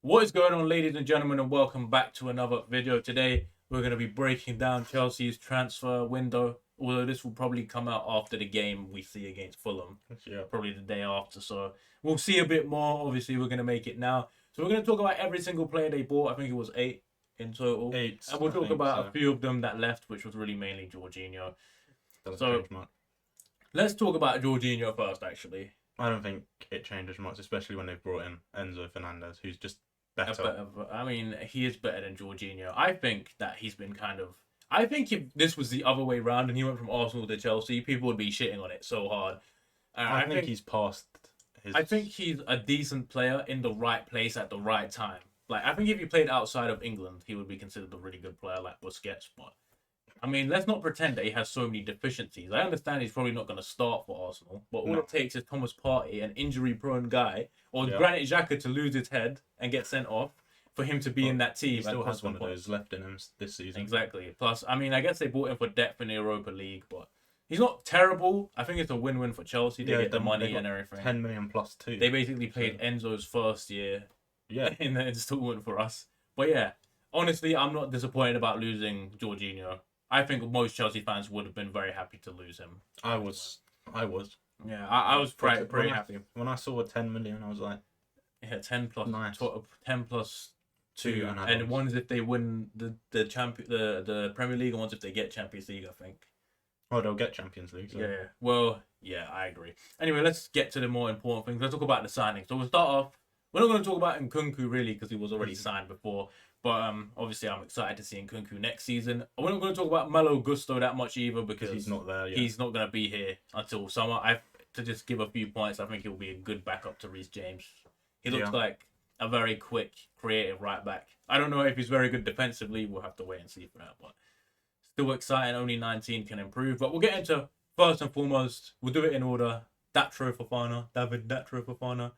What is going on, ladies and gentlemen, and welcome back to another video. Today, we're going to be breaking down Chelsea's transfer window, although this will probably come out after the game we see against Fulham, Yeah. probably the day after. So we'll see a bit more. Obviously, we're going to make it now. So we're going to talk about every single player they bought. I think it was 8 in total. Eight. And we'll I talk think about so. a few of them that left, which was really mainly Jorginho. Doesn't So change much. let's talk about Jorginho first, actually. I don't think it changes much, especially when they've brought in Enzo Fernandez, who's just better. I mean, he is better than Jorginho. I think that he's been kind of. I think if this was the other way round and he went from Arsenal to Chelsea, people would be shitting on it so hard. I think he's past his. I think he's a decent player in the right place at the right time. Like, I think if he played outside of England, he would be considered a really good player like Busquets. But I mean, let's not pretend that he has so many deficiencies. I understand he's probably not going to start for Arsenal, but all No. it takes is Thomas Partey, an injury-prone guy, or Yeah. Granit Xhaka to lose his head and get sent off for him to be in that team. He still and has put one some of points. those left in him this season. Exactly. Plus, I mean, I guess they bought him for depth in the Europa League, but he's not terrible. I think it's a win-win for Chelsea. They get the money and everything. 10 million plus two. They basically paid Enzo's first year Yeah. in the installment for us. But yeah, honestly, I'm not disappointed about losing Jorginho. I think most Chelsea fans would have been very happy to lose him. I was. Yeah, I was pretty happy. When I saw 10 million, I was like, Yeah, 10 plus Nice. 10 plus 2, and and add-ons. one is if they win the Premier League, and one's if they get Champions League, I think. oh, they'll get Champions League. So. Yeah. Well, yeah, I agree. Anyway, let's get to the more important things. Let's talk about the signing. So we'll start off. We're not going to talk about Nkunku really because he was already signed before. But obviously, I'm excited to see Nkunku next season. We're not going to talk about Malo Gusto that much either because He's not there yet. he's not going to be here until summer. To just give a few points, I think he'll be a good backup to Reece James. He looks Yeah. like a very quick, creative right back. I don't know if he's very good defensively. We'll have to wait and see for that. But still exciting. Only 19 can improve. But we'll get into first and foremost. We'll do it in order. Datro Fofana, David Datro Fofana.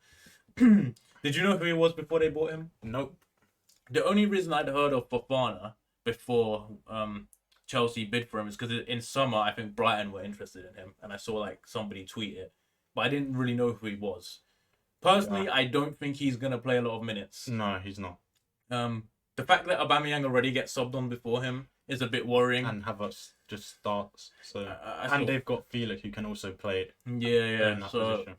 Did you know who he was before they bought him? Nope. The only reason I'd heard of Fofana before Chelsea bid for him is because in summer I think Brighton were interested in him, and I saw like somebody tweet it, but I didn't really know who he was. Personally, Yeah. I don't think he's gonna play a lot of minutes. No, he's not. The fact that Aubameyang already gets subbed on before him is a bit worrying. And Havertz just starts. So I and thought- they've got Felix who can also play yeah. in that So position.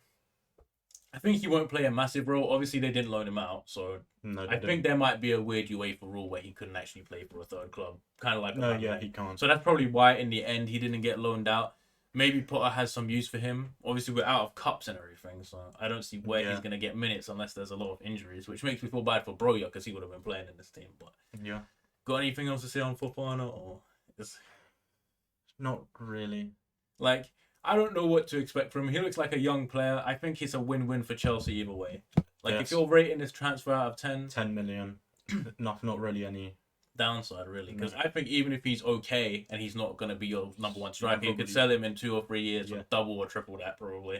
I think he won't play a massive role. Obviously, they didn't loan him out, so No, I think there might be a weird UEFA rule where he couldn't actually play for a third club, kind of like No, Aubameyang. yeah, he can't. So that's probably why in the end he didn't get loaned out. Maybe Potter has some use for him. Obviously, we're out of cups and everything, so I don't see where he's going to get minutes unless there's a lot of injuries, which makes me feel bad for Broja because he would have been playing in this team. But Yeah. got anything else to say on Fofana? Or Not really. like, I don't know what to expect from him. He looks like a young player. I think it's a win-win for Chelsea either way. Like, Yes. if you're rating this transfer out of 10, 10 million. not really any. downside really, because No. I think even if he's okay and he's not going to be your number one striker, you could probably- sell him in 2 or 3 years for Yeah. double or triple that probably.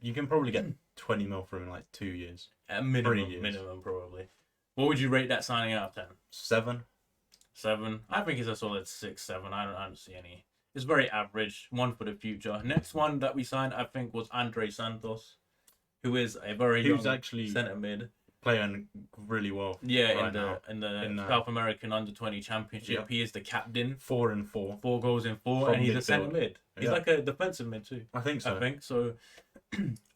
You can probably get 20 mil for him in like 2 years. At 3 minimum, years. minimum probably. What would you rate that signing out of 10? 7. 7. I think it's a solid 6, 7. I don't see any. It's very average. One for the future. Next one that we signed, I think, was Andre Santos, who is a very Who's young actually centre mid. playing really well. Yeah, right in the in the- South American Under-20 Championship, Yeah. he is the captain. 4 and 4. 4 goals in 4, From and he's a midfield. centre mid. He's Yeah. like a defensive mid too. I think so. I think so.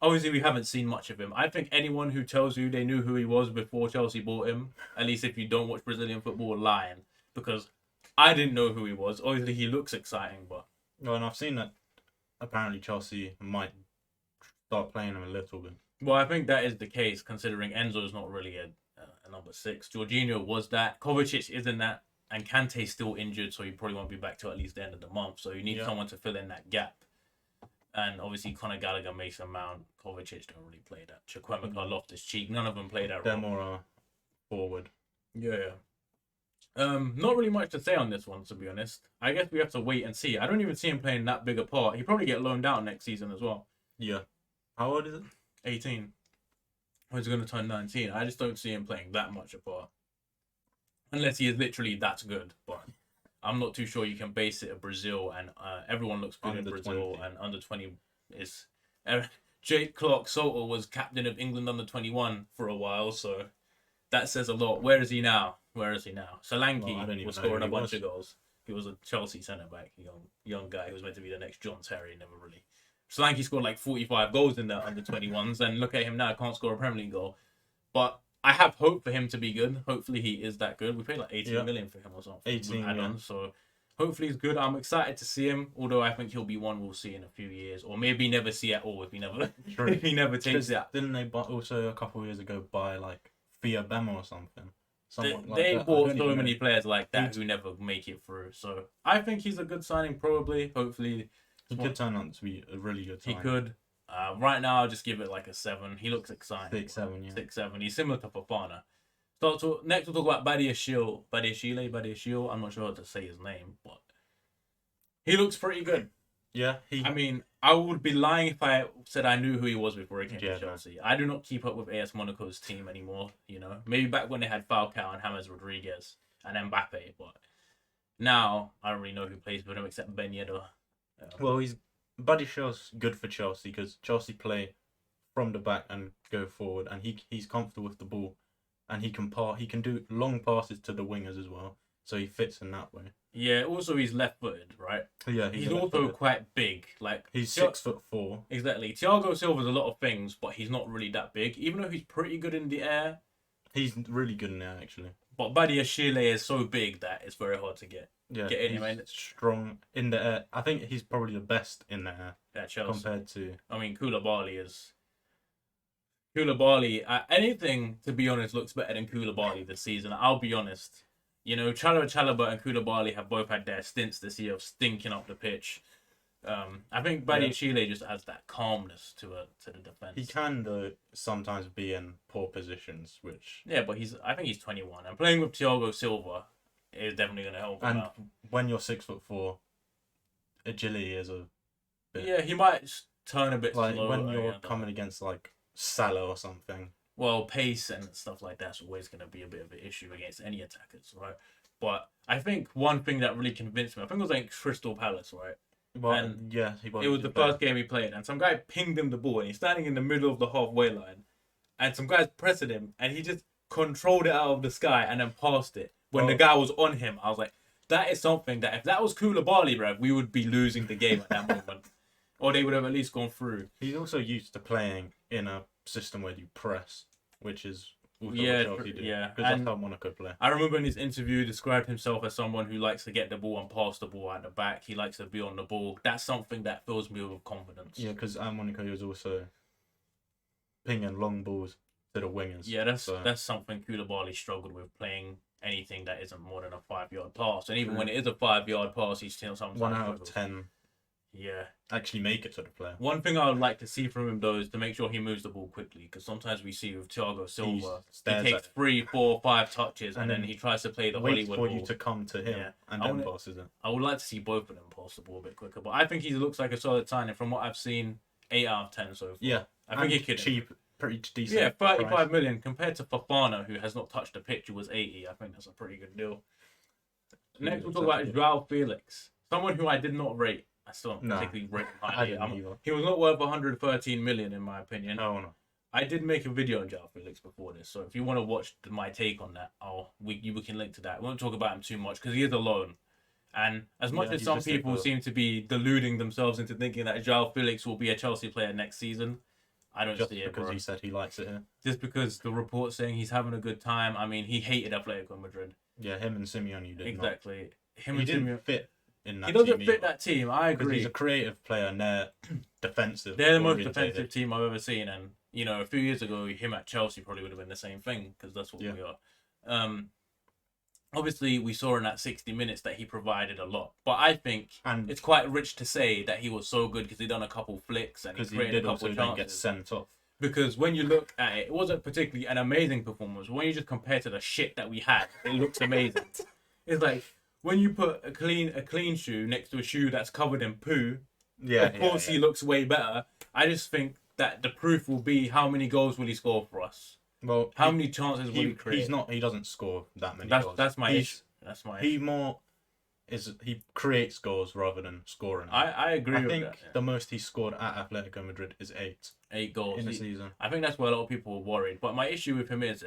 Obviously, we haven't seen much of him. I think anyone who tells you they knew who he was before Chelsea bought him, at least if you don't watch Brazilian football, are lying. Because I didn't know who he was. Obviously, he looks exciting, but Well, and I've seen that apparently Chelsea might start playing him a little bit. well, I think that is the case considering Enzo's not really a number 6. Jorginho was that. Kovacic isn't that, and Kante's still injured, so he probably won't be back till at least the end of the month. So you need Yeah. someone to fill in that gap. And obviously, Conor Gallagher, Mason Mount, Kovacic don't really play that. Chukwuemeka, Loftus-Cheek, none of them play that They're role. more forward. Yeah. Not really much to say on this one, to be honest. I guess we have to wait and see. I don't even see him playing that big a part. He'll probably get loaned out next season as well. Yeah. How old is it? 18. Or he's going to turn 19. I just don't see him playing that much a part. Unless he is literally that good. But I'm not too sure you can base it at Brazil. And everyone looks good in Under Brazil. 20. And under 20 is... Jake Clark Soto was captain of England under 21 for a while. So that says a lot. Where is he now? Solanke Well, I don't even was know scoring who a he bunch was. of goals. He was a Chelsea centre back, young guy who was meant to be the next John Terry. Never really. Solanke scored like 45 goals in the under 21s, and look at him now, can't score a Premier League goal. But I have hope for him to be good. Hopefully he is that good. We paid like 18 million for him or something. 18, with add-ons, so hopefully he's good. I'm excited to see him. Although I think he'll be one we'll see in a few years, or maybe never see at all if he never True. if he never takes it. Didn't they also a couple of years ago buy like Fia Bema or something? They that. bought I don't so even many know. players like that who never make it through. So I think he's a good signing. Probably, hopefully, He could turn out to be a really good he signing. could. Right now, I'll just give it like a 7. He looks exciting. 6, 7, yeah. 6, 7. He's similar to Fofana. Next we'll talk about Badiashile. I'm not sure how to say his name, but he looks pretty good. Yeah, I mean, I would be lying if I said I knew who he was before he came Yeah, to Chelsea. I do not keep up with AS Monaco's team anymore. You know, maybe back when they had Falcao and James Rodriguez and Mbappe, but now I don't really know who plays with him except Ben Yedder. Well, Buddy Shaw's good for Chelsea because Chelsea play from the back and go forward, and he's comfortable with the ball, and he can do long passes to the wingers as well, so he fits in that way. Yeah. Also, he's left-footed, right? Yeah, He's also quite big. Like he's 6'4". Exactly. Thiago Silva's a lot of things, but he's not really that big. Even though he's pretty good in the air, He's really good in there actually. but Badiashile is so big that it's very hard to get Yeah, in he's him. And strong in the air. I think he's probably the best in the air at Chelsea. compared to. I mean, Koulibaly is. Anything, to be honest, looks better than Koulibaly this season. I'll be honest. You know, Chalobah and Koulibaly have both had their stints this year of stinking up the pitch. I think Badiashile just adds that calmness to the defense. He can though sometimes be in poor positions, which. Yeah, but I think he's 21, and playing with Thiago Silva is definitely going to help him And out. when you're 6'4", agility is a bit. Yeah, he might turn a bit Like slower. when you're coming against like Salah or something. Well, pace and stuff like that's always going to be a bit of an issue against any attackers, right? But I think one thing that really convinced me, I think it was like Crystal Palace, right? Well, And yeah, It was the first game he played, and some guy pinged him the ball, and he's standing in the middle of the halfway line, and some guys pressing him, and he just controlled it out of the sky and then passed it. When the guy was on him, I was like, that is something that if that was Koulibaly, bruv, we would be losing the game at that moment. Or they would have at least gone through. He's also used to playing in a system where you press, which is also Yeah, what Chelsea do. yeah. Because that's And how Monaco play. I remember in his interview described himself as someone who likes to get the ball and pass the ball at the back. He likes to be on the ball. That's something that fills me with confidence. Yeah, because Monaco is also pinging long balls to the wingers. Yeah, that's something Koulibaly struggled with, playing anything that isn't more than a 5-yard pass. And even when it is a 5-yard pass, he's still sometimes 1 out of struggles. 10 Yeah. actually make it to the player. One thing I would like to see from him, though, is to make sure he moves the ball quickly. Because sometimes we see with Thiago Silva, he stares takes at 3, 4, 5 touches, and And then then he tries to play the Wait Hollywood for ball. you to come to him Yeah. and I then wanna- passes it. I would like to see both of them pass the ball a bit quicker. But I think he looks like a solid signing. From what I've seen, 8 out of 10 so far. Yeah, I think and he could. cheap, pretty decent. Yeah, 35 price. million compared to Fofana, who has not touched the pitch, who was 80. I think that's a pretty good deal. Next, we'll talk about Joao Felix, someone who I did not rate. I still don't No, particularly rate him I highly. didn't either. He was not worth 113 million in my opinion. No. I did make a video on Joao Felix before this, so if you want to watch my take on that, we can link to that. We won't talk about him too much because he is alone. And as much as he's some just a people good- seem to be deluding themselves into thinking that Joao Felix will be a Chelsea player next season, I don't Just see it, because bro. he said he likes it here. Just because the report's saying he's having a good time. I mean, he hated Atletico Madrid. Yeah, him and Simeone did Exactly. Him not. He and didn't Simeone. fit in that He doesn't team fit either. that team. I Because agree. he's a creative player and they're defensive. They're the most orientated. defensive team I've ever seen, and you know, a few years ago, him at Chelsea probably would have been the same thing because that's what we are. Obviously, we saw in that 60 minutes that he provided a lot, but I think And it's quite rich to say that he was so good because he done a couple flicks and he because he created did a couple also then get chances. sent off. Because when you look at it, it wasn't particularly an amazing performance. When you just compare to the shit that we had, it looks amazing. It's like when you put a clean shoe next to a shoe that's covered in poo. Yeah, Of course, he looks way better. I just think that the proof will be how many goals will he score for us? Well, How many chances will he create? He's not. He doesn't score that many That's goals. that's my He's- issue. That's my He issue. more is he creates goals rather than scoring. I agree I with think that. Yeah. the most he scored at Atletico Madrid is 8 8 goals in the He- season. I think that's where a lot of people were worried. But my issue with him is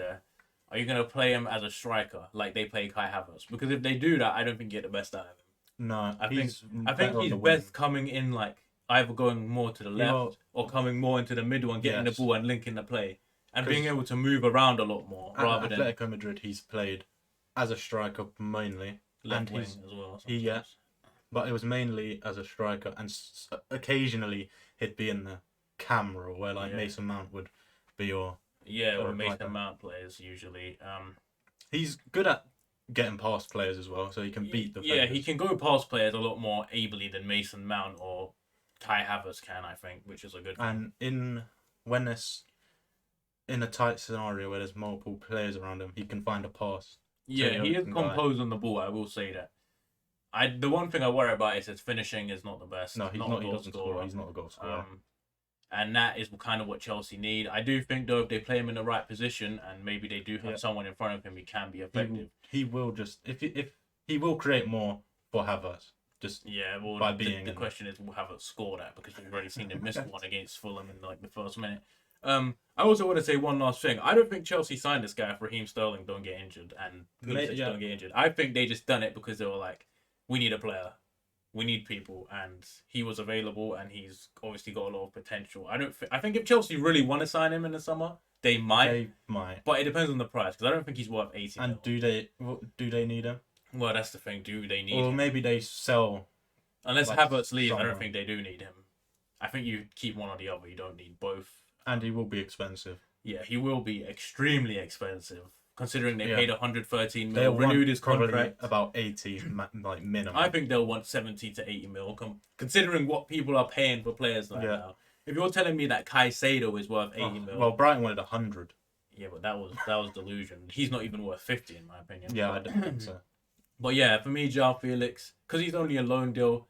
are you going to play him as a striker like they play Kai Havertz? Because if they do that, I don't think you get the best out of him. No, I he's think better on he's the best wing. coming in like either going more to the left Well, or coming more into the middle and getting the yes. ball and linking the play and 'Cause being able to move around a lot more At rather than Atletico Madrid, he's played as a striker mainly, left and wing he's as well. yeah, Sometimes. but it was mainly as a striker, and occasionally he'd be in the camera where like Yeah. Mason Mount would be, or Yeah, or or like Mason that. Mount players usually. He's good at getting past players as well, so he can beat the Yeah, he can go past players a lot more ably than Mason Mount or Kai Havertz can, I think, which is a good thing. And when it's in a tight scenario where there's multiple players around him, he can find a pass. Yeah, the he is open guy. composed on the ball. I will say that. The one thing I worry about is his finishing is not the best. No, he's not not. a He goal doesn't scorer. score. He's not a goal scorer. And that is kind of what Chelsea need. I do think though, if they play him in the right position and maybe they do have someone in front of him, he can be effective. He will just if he will create more for Havertz. Just Yeah, well, by the being question is, will Havertz score that? Because we've already seen him miss one against Fulham in like the first minute. I also want to say one last thing. I don't think Chelsea signed this guy if Raheem Sterling don't get injured and Pulisic don't get injured. I think they just done it because they were like, we need a player, we need people, and he was available, and he's obviously got a lot of potential. I think if Chelsea really want to sign him in the summer, they might. But it depends on the price because I don't think he's worth 80 And do they need him? Well, that's the thing. Do they need Or him? maybe they sell. Unless like, Havertz leaves, I someone. don't think they do need him. I think you keep one or the other. You don't need both. And he will be expensive. Yeah, he will be extremely expensive considering they Yeah. paid 113 They'll mil, renewed want his probably contract. about 80 like minimum. I think they'll want 70 to 80 mil, considering what people are paying for players like now. If you're telling me that Caicedo is worth 80 mil, well, Brighton wanted 100. yeah, but that was delusion. He's not even worth 50 in my opinion. Yeah, I don't think so. But yeah, for me, João Felix, because he's only a loan deal,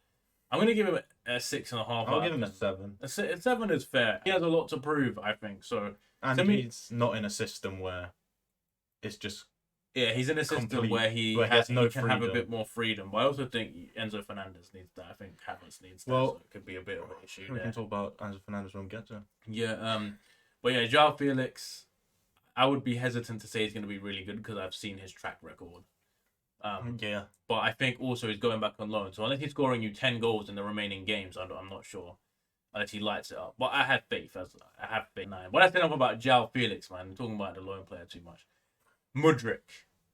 I'm gonna give him a 6.5. I'll give him a 7. A 7 is fair. He has a lot to prove, I think. So And to me, he's not in a system where it's just yeah, he's in a system where he has has no he can have a freedom. bit more freedom. But I also think Enzo Fernandez needs that. I think Havertz needs that. Well, So it could be a bit of an issue we there. can talk about Enzo Fernandez when we get to him. Yeah. But yeah, João Felix, I would be hesitant to say he's going to be really good because I've seen his track record. Yeah. But I think also he's going back on loan. So unless he's scoring you 10 goals in the remaining games, I'm not sure. Unless he lights it up. But I have faith. I have faith. But that's enough about João Felix, man. I'm talking about the loan player too much. Mudryk.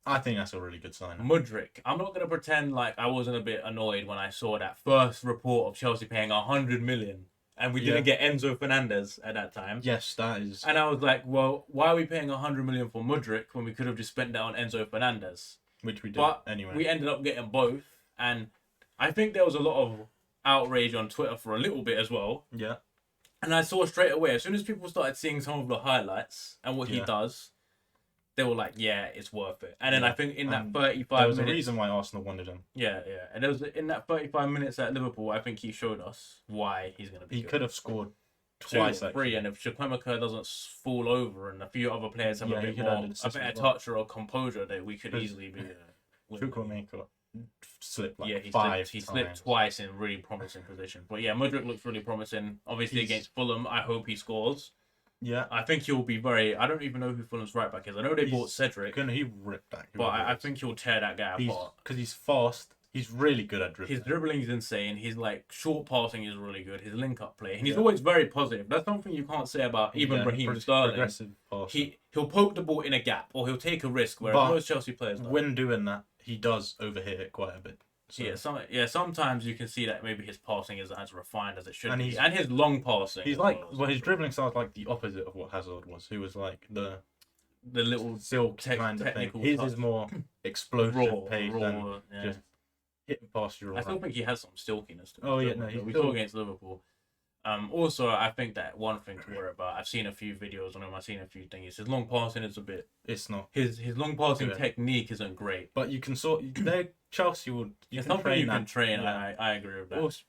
I think that's a really good sign. Mudryk. I'm not going to pretend like I wasn't a bit annoyed when I saw that first report of Chelsea paying 100 million. And we didn't get Enzo Fernandez at that time. Yes, that is. And I was like, well, why are we paying 100 million for Mudryk when we could have just spent that on Enzo Fernandez? Which we did But anyway. we ended up getting both. And I think there was a lot of outrage on Twitter for a little bit as well. Yeah. And I saw straight away, as soon as people started seeing some of the highlights and what he does, they were like, yeah, it's worth it. And then I think in that 35 there was minutes... a reason why Arsenal wanted him. Yeah. And there was in that 35 minutes at Liverpool, I think he showed us why he's going to be He good. could have scored 2 twice. or 3, and if Chukwuemeka doesn't fall over and a few other players have Yeah, a he bit could more, add an a assist better as well. touch or a composure, that we could easily be... Chukwuemeka slipped like he 5 slipped times. twice in really promising position. But yeah, Mudryk looks really promising. Obviously against Fulham, I hope he scores. Yeah. I think he'll be very... I don't even know who Fulham's right back is. I know they bought Cedric, He ripped that. but I think he'll tear that guy apart. Because he's fast. He's really good at dribbling. His dribbling is insane. His like short passing is really good. His link up play, and he's always very positive. That's something you can't say about even Raheem Sterling. Progressive passing. He'll poke the ball in a gap or he'll take a risk. Whereas But most Chelsea players don't. When doing that, he does overhit it quite a bit. So. Sometimes you can see that maybe his passing isn't as refined as it should be, he's- and his long passing. He's as like, well. well, his dribbling style is like the opposite of what Hazard was. Who was like the little silk kind of thing. technical His touch. is more explosive pace raw. than Yeah. just hitting past your. I still think he has some silkiness to him. Oh, yeah, no, he's we still- saw against Liverpool. Also, I think that one thing to worry about. I've seen a few videos on him. I've seen a few things. His long passing is a bit. It's not. His long passing Good. technique isn't great. But you can Chelsea will. It's can something train you can that. train. Yeah. I agree with that. Also,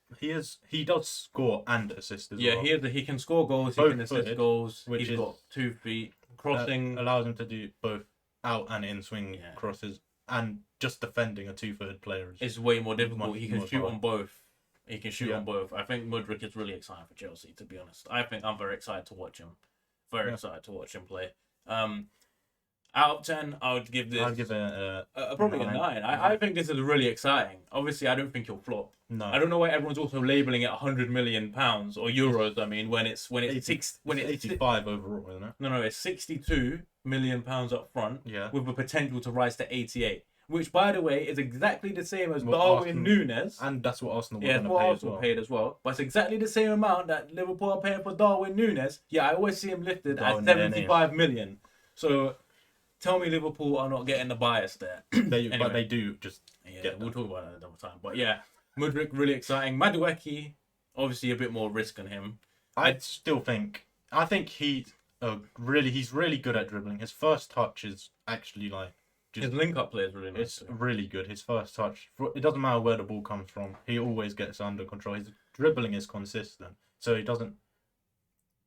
he does score and assist as Yeah, well. he can score goals. He Both can assist footed, goals. which He's is- got 2 feet. Crossing. allows him to do both out and in swing Yeah. crosses, and just defending a 2-footed player It's way more difficult. much He can more shoot hard. on both. He can shoot Yeah. on both. I think Mudryk is really exciting for Chelsea, to be honest. I'm very excited to watch him. Very excited to watch him play. Out of 10, I would give this. I'd give it a Probably a 9. 9. I think this is really exciting. Obviously, I don't think he'll flop. No. I don't know why everyone's also labeling it 100 million pounds or euros. I mean, when it's 85 overall, isn't it? No, it's 62 million pounds up front, Yeah. with the potential to rise to 88. Which, by the way, is exactly the same as What Darwin Arsenal- Nunes. And that's what Arsenal were Yeah, going it's to what pay as Arsenal well. paid as well. But it's exactly the same amount that Liverpool are paying for Darwin Nunes. Yeah, I always see him listed Darwin at Nunes. 75 million. So tell me Liverpool are not getting the bias there. Anyway. But they do just Yeah, get we'll that. talk about that another time. But yeah, Mudryk, really exciting. Madueke, obviously a bit more risk on him. I think he's really good at dribbling. His first touch is actually like His link-up play is really nice. it's really good. His first touch, it doesn't matter where the ball comes from. He always gets under control. His dribbling is consistent, so he doesn't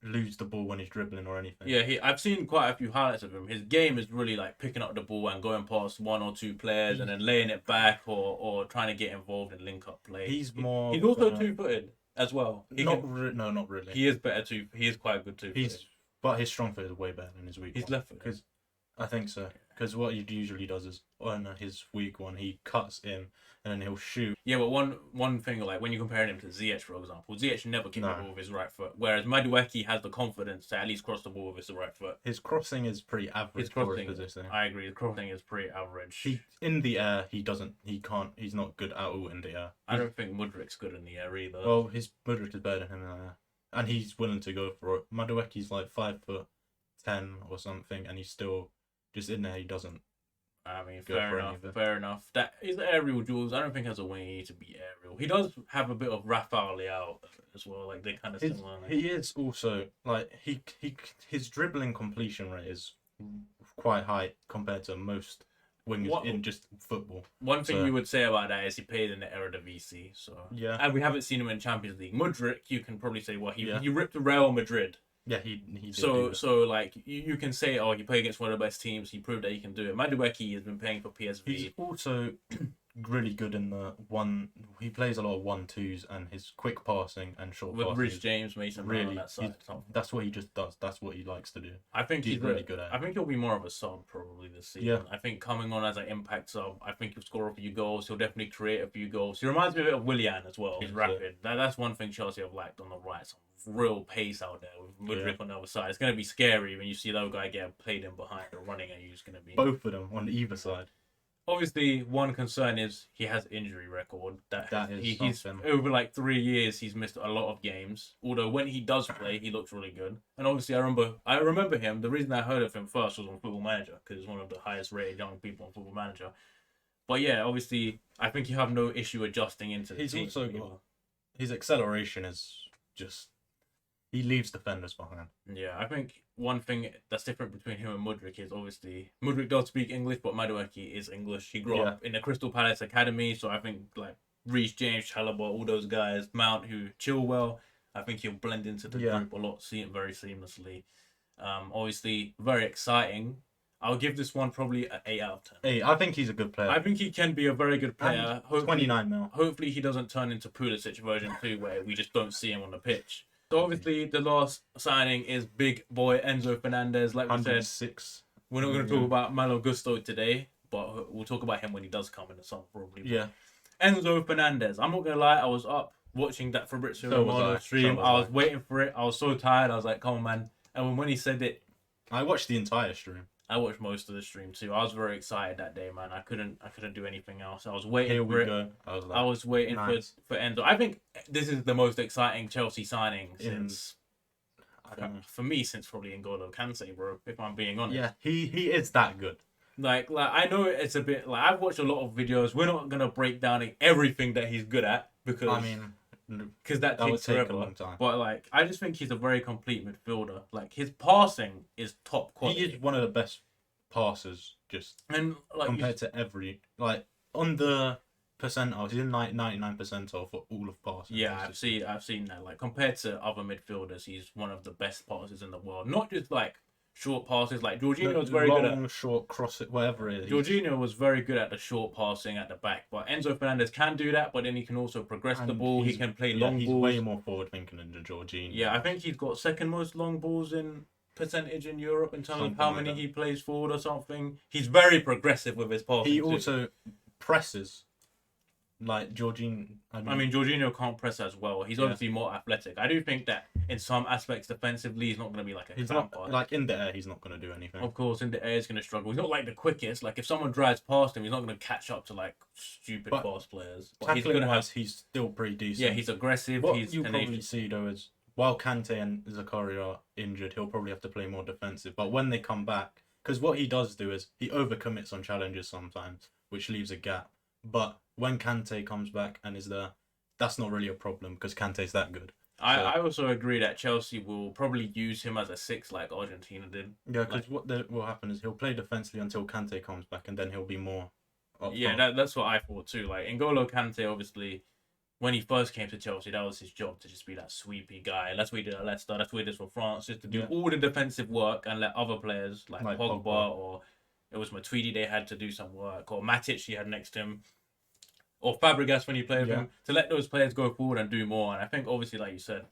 lose the ball when he's dribbling or anything. Yeah, I've seen quite a few highlights of him. His game is really like picking up the ball and going past one or two players and then laying it back or trying to get involved in link-up play. He's more. He's also two-footed as well. No, not really. He is better too. He is quite good two-footed. But his strong foot is way better than his weak. He's one. left-footed. Because I think so. Because what he usually does is on his weak one, he cuts in and then he'll shoot. Yeah, but one thing, like when you're comparing him to Ziyech, for example, Ziyech never kicked the No. ball with his right foot, whereas Madueke has the confidence to at least cross the ball with his right foot. His crossing is pretty average His for crossing, his position. I agree, the crossing is pretty average. He in the air, he can't. He's not good at all in the air. I don't think Mudryk's good in the air either. Well, his Mudryk is better than him in the air, and he's willing to go for it. Madueke's like 5'10" or something, and he's still just in there. He doesn't. I mean, Go fair for enough. anything. Fair enough. That is aerial duels. I don't think as a wing he needs to be aerial. He does have a bit of Rafael Leao as well. Like they kind of similar. He is also like his dribbling completion rate is quite high compared to most wingers What- in just football. One thing So- you would say about that is he played in the Eredivisie, so Yeah. and we haven't seen him in Champions League. Mudryk, you can probably say, well, Yeah. he ripped Real Madrid. Yeah, he did do So that. like you can say, oh, he played against one of the best teams. He proved that he can do it. Madueke has been playing for PSV. He's also really good in the one. He plays a lot of 1-2s and his quick passing and short with passing. Rich James, Mason Mount really, on that side. that's what he just does. That's what he likes to do. I think he's he's really good at it. I think he'll be more of a sub probably this season. Yeah. I think coming on as an impact sub, I think he'll score a few goals. He'll definitely create a few goals. He reminds me a bit of Willian as well. He's Yeah. rapid. That's one thing Chelsea have lacked on the right. Some real pace out there with Mudryk on the other side. It's going to be scary when you see the other guy get played in behind or running at you. It's going to be. Both of them on either side. Obviously, one concern is he has injury record. That is he's something. over like 3 years. He's missed a lot of games. Although when he does play, he looks really good. And obviously, I remember him. The reason I heard of him first was on Football Manager because he's one of the highest rated young people on Football Manager. But yeah, obviously, I think you have no issue adjusting into the He's team. also got his acceleration is just he leaves defenders behind. Yeah, I think one thing that's different between him and Mudryk is obviously Mudryk does speak English, but Madueke is English. He grew up in the Crystal Palace Academy, so I think like Reece James, Chalobah, all those guys, Mount who chill well. I think he'll blend into the Yeah. group a lot, see it very seamlessly. Obviously, very exciting. I'll give this one probably an 8 out of 10. Hey, I think he's a good player. I think he can be a very good player. Hopefully, 29 mil. hopefully he doesn't turn into Pulisic version 2 where we just don't see him on the pitch. So obviously the last signing is big boy Enzo Fernandez. Like we said, 106. we're not going to talk about Malo Gusto today, but we'll talk about him when he does come in the summer probably. Yeah. Enzo Fernandez. I'm not going to lie, I was up watching that Fabrizio So was Romano I. stream. So was I was I. waiting for it. I was so tired. I was like, come on, man. And when he said it, I watched the entire stream. I watched most of the stream too. I was very excited that day, man. I couldn't do anything else. I was waiting Here for we it. go. I was like, I was waiting nice. for Enzo. I think this is the most exciting Chelsea signing In- since, I don't know. for me, since probably N'Golo Kante, bro. If I'm being honest. Yeah, he is that good. Like I know it's a bit like I've watched a lot of videos. We're not gonna break down everything that he's good at because I mean, that that would takes take forever. a long time. But like I just think he's a very complete midfielder. Like his passing is top quality. He is one of the best passers, just and like compared to every on the percentiles. He's in 99 percentile for all of passing. yeah, He's just- I've seen that. Like compared to other midfielders, he's one of the best passers in the world. Not just like short passes. Like Jorginho was very long, good at. short, cross it, whatever it is. Jorginho was very good at the short passing at the back, but Enzo Fernandez can do that. But then he can also progress the And ball. He he's- can play Yeah, long he's balls. way more forward thinking than Jorginho. Yeah, I think he's got second most long balls in percentage in Europe in terms of Something how like many that. he plays forward or something. He's very progressive with his passing. He too. also presses like Jorginho. I mean, Jorginho can't press as well. He's Yeah. obviously more athletic. I do think that in some aspects defensively, he's not going to be like a he's Lampard. not like in the air. He's not going to do anything. Of course, in the air, he's going to struggle. He's not like the quickest. Like, if someone drives past him, he's not going to catch up to, like, stupid But fast players. But he's Tackling going to wise, have... he's still pretty decent. Yeah, he's aggressive. What He's you probably tenacious. see though is while Kante and Zakaria are injured, he'll probably have to play more defensive. But when they come back, because what he does do is he overcommits on challenges sometimes, which leaves a gap. But when Kante comes back and is there, that's not really a problem because Kante's that good. I also agree that Chelsea will probably use him as a 6 like Argentina did. Yeah, because what will happen is he'll play defensively until Kante comes back, and then he'll be more up Yeah, front. that's what I thought too. Like, N'Golo Kante, obviously, when he first came to Chelsea, that was his job to just be that sweepy guy. That's what he did at Leicester. That's what he did for France, just to do Yeah. all the defensive work and let other players like Like Pogba, Pogba. or it was Matuidi they had to do some work, or Matic he had next to him, or Fabregas when he played with Yeah. him, to let those players go forward and do more. And I think obviously, like you said,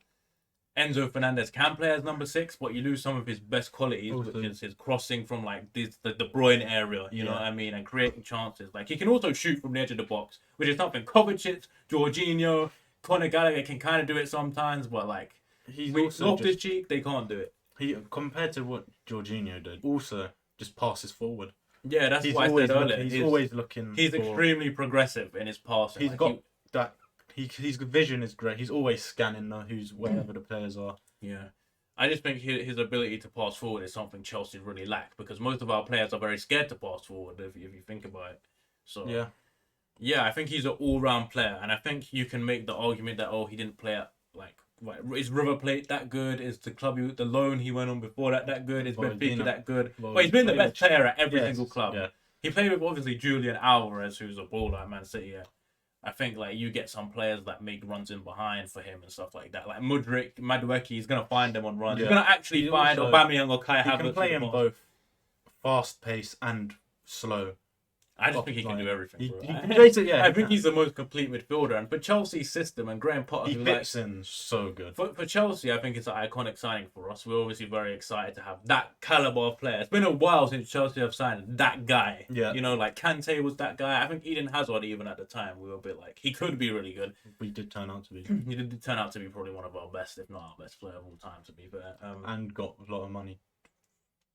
Enzo Fernandez can play as number 6, but you lose some of his best qualities, Also- which is his crossing from like the De Bruyne area, you know Yeah. what I mean, and creating chances. Like, he can also shoot from the edge of the box, which is something Kovacic, Jorginho, Conor Gallagher can kind of do it sometimes, but like He's we also off this just, cheek, they can't do it. he compared to what Jorginho did. Also, just passes forward. Yeah, that's He's what I always said earlier. he's always looking. He's for, extremely progressive in his passing. He's Like, got that. His vision is great. He's always scanning who's wherever the players are. Yeah. I just think his ability to pass forward is something Chelsea really lack, because most of our players are very scared to pass forward if you think about it. So yeah, I think he's an all-round player, and I think you can make the argument that he didn't play at like is River Plate that good? Is the loan he went on before that good? Is Benfica that good? But he's been the best player at every single club. Yeah. He played with obviously Julian Alvarez, who's a baller at Man City. Yeah. I think like you get some players that make runs in behind for him and stuff like that. Like Mudryk, Madueke, he's gonna find them on runs. Yeah. He's gonna actually He's find also- Aubameyang or Kai He Havertz. can play in in the box. both fast pace and slow. I just think he can do everything. He, bro. he basically, yeah, I he think can. he's the most complete midfielder, and for Chelsea's system and Graham Potter, He who fits in so good. for Chelsea, I think it's an iconic signing for us. We're obviously very excited to have that caliber of player. It's been a while since Chelsea have signed that guy. Yeah. You know, like Kante was that guy. I think Eden Hazard, even at the time, we were a bit like, he could be really good. We did turn out to be, He did turn out to be probably one of our best, if not our best player of all time, to be fair. and got a lot of money.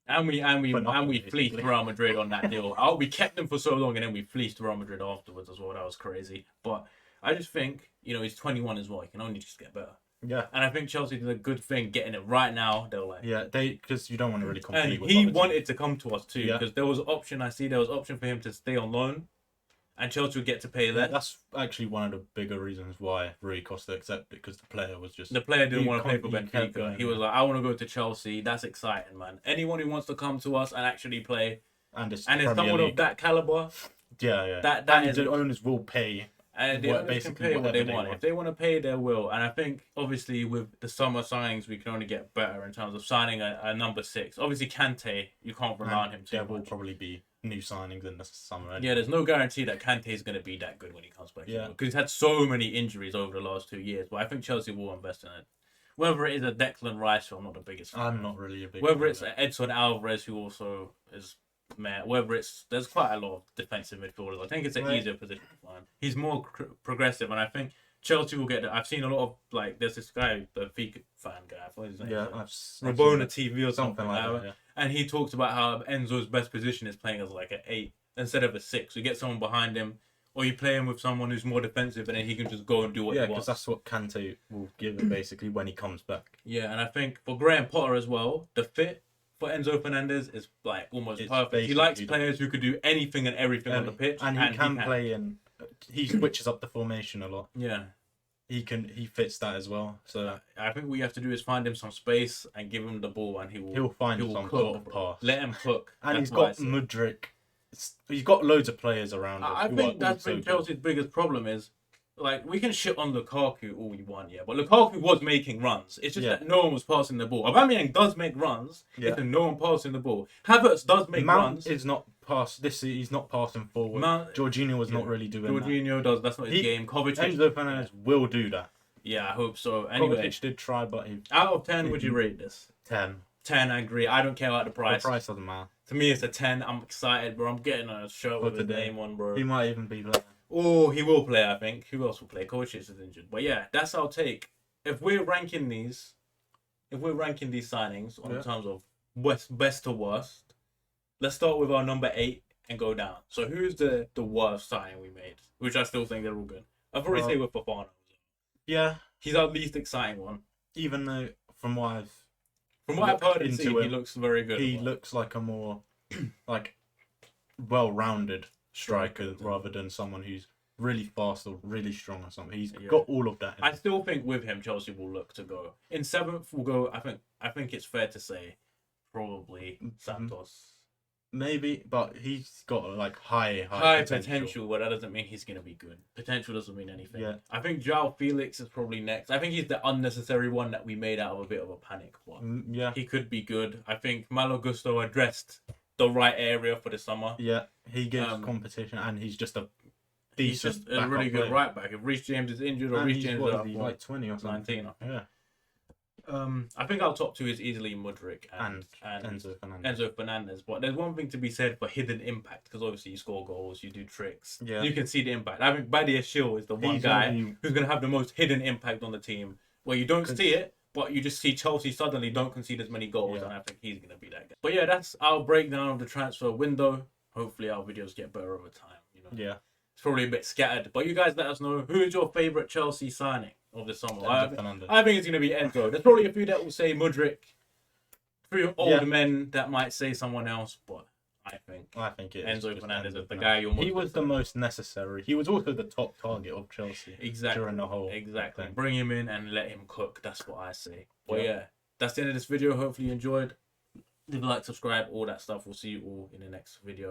And we For nothing, fleeced basically. Real Madrid on that deal. We kept them for so long, and then we fleeced Real Madrid afterwards as well. That was crazy. But I just think, he's 21 as well. He can only just get better. Yeah, And I think Chelsea did a good thing getting it right now. They're like, yeah. Because you don't want to really compete. and with he other wanted to come to us too, Yeah. because there was option for him to stay on loan, and Chelsea would get to pay teams. less. That's actually one of the bigger reasons why Rui Costa accepted it, because the player was just The player didn't He want to play for can't- he kept Benfica. going, He was like, I want to go to Chelsea. That's exciting, man. Anyone who wants to come to us and actually play, and it's and it's Premier someone of League. that caliber, Yeah. that and is- the owners will pay. and they What- owners can basically pay what they whatever they want. want. If they want to pay, they will. And I think, obviously, with the summer signings, we can only get better in terms of signing a number 6. Obviously, Kante, you can't rely on him too There will much. probably be new signings in the summer. Yeah, there's no guarantee that Kante is going to be that good when he comes back. Yeah. Because he's had so many injuries over the last 2 years. But I think Chelsea will invest in it. Whether it is a Declan Rice, who I'm not the biggest fan I'm of. not really a big. Whether fan it's of it. Edson Alvarez, who also is man. Whether there's quite a lot of defensive midfielders. I think it's an Right. easier position to find. He's more progressive, and I think Chelsea will get. I've seen a lot of there's this guy, the Fika fan guy. I thought his name. Yeah, was, I've Rabona seen TV or something like that. Yeah. and he talks about how Enzo's best position is playing as like an 8 instead of a 6. You get someone behind him, or you play him with someone who's more defensive, and then he can just go and do what Yeah, he because wants. that's what Kante will give it basically when he comes back. Yeah, and I think for Graham Potter as well, the fit for Enzo Fernandez is like almost It's perfect. He basically likes the- players who could do anything and everything on the pitch, and he can play in. He switches up the formation a lot. Yeah, He fits that as well. So I think what you have to do is find him some space and give him the ball, and he'll find he will some cook, sort of bro. pass. Let him cook. And That's he's what I got say. Mudryk. He's got loads of players around him. I who think are that's also been good. Chelsea's biggest problem is, like, we can shit on Lukaku all we want, yeah, but Lukaku was making runs. It's just Yeah. that no one was passing the ball. Aubameyang does make runs, Yeah. it's just no one passing the ball. Havertz does make Mount runs. is not he's not passing forward. Mount- Jorginho was not yeah. really doing that. Jorginho does. That's not his He- game. Kovacic. Enzo Fernandez will do that. Yeah, I hope so. Anyway, Kovacic did try, but he out of 10, would you rate this? 10. 10, I agree. I don't care about the The price. price doesn't matter. To me, it's a 10. I'm excited, bro. I'm getting a shirt For with his today. name on, bro. He might even be playing. Oh, he will play, I think. Who else will play? Kovacic is injured. But yeah, that's our take. If we're ranking these signings on Yeah. terms of best to worst, let's start with our number 8 and go down. So who's the worst signing we made? Which I still think they're all good. I've already said with Fofana. Yeah, He's our least exciting one. even though from what I've I've heard and into seen, he him, looks very good. he looks like a more like well-rounded striker Striker, rather than someone who's really fast or really strong or something. He's Yeah. got all of that. I still think with him, Chelsea will look to go in 7th. We'll go. I think it's fair to say, probably Santos. Maybe, but he's got like high Potential, but that doesn't mean he's gonna be good. Potential doesn't mean anything. Yeah. I think João Felix is probably next. I think he's the unnecessary one that we made out of a bit of a panic. But Yeah, he could be good. I think Malo Gusto addressed the right area for the summer. yeah, he gives Um, competition, and he's just a He's decent, just a really backup good player. right back. If Reece James is injured or And Reece he's, James what is is he, out, like 20 or something. 19, I Yeah, I think our top 2 is easily Mudryk and and Enzo Fernandez. Enzo Fernandez. But there's one thing to be said for hidden impact, because obviously you score goals, you do tricks. Yeah. You can see the impact. I think Badia Shil is the one He's guy only- who's going to have the most hidden impact on the team, where you don't 'Cause- see it, but you just see Chelsea suddenly don't concede as many goals, Yeah. and I think he's going to be that guy. But yeah, that's our breakdown of the transfer window. Hopefully our videos get better over time. You know, Yeah, it's probably a bit scattered, but you guys let us know who's your favorite Chelsea signing of the summer. Enzo Fernandez. I think it's going to be Enzo. There's probably a few that will say Mudryk. A few older Yeah. men that might say someone else, but I think I think it is Enzo just Fernandez is the Fernandez. guy you're most He was the most necessary. He was also the top target of Chelsea exactly during the whole exactly. thing. Bring him in and let him cook. That's what I say. But Yeah. yeah, that's the end of this video. Hopefully you enjoyed. Leave a like, subscribe, all that stuff. We'll see you all in the next video.